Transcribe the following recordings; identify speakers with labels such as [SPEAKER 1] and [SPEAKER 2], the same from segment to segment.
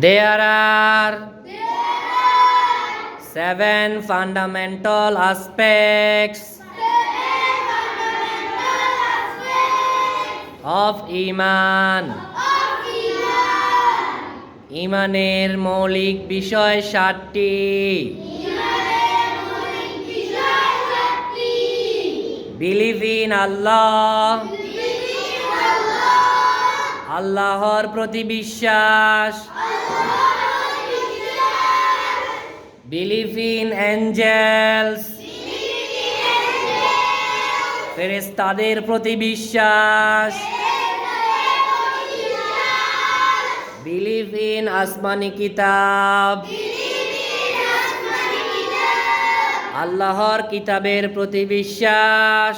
[SPEAKER 1] There are 7 fundamental aspects of Iman. ইমানের মৌলিক বিষয় 7টি। Believe in Allah, আল্লাহর প্রতি বিশ্বাস। Believe in angels, ফেরেশতাদের প্রতি বিশ্বাস। Believe in আসমানি কিতাব, আল্লাহর কিতাবের প্রতি বিশ্বাস।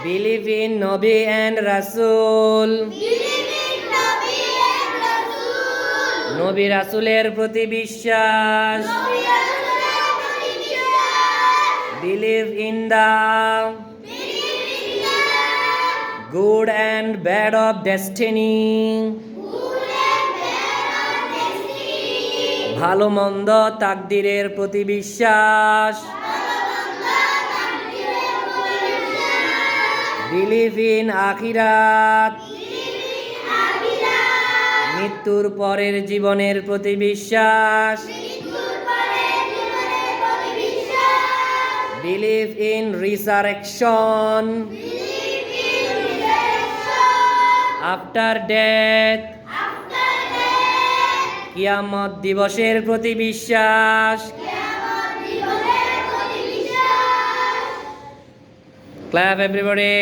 [SPEAKER 1] Believe in নবী and রাসূল, নবী রাসূলের প্রতি বিশ্বাস। Believe in the good and bad of destiny, ভালো মন্দ তাকদীরের প্রতি বিশ্বাস। Believe in আখিরাত, মৃত্যুর পরের জীবনের প্রতি বিশ্বাস। Believe in resurrection, after death, কিয়ামত দিবসের প্রতি বিশ্বাস। Clap everybody.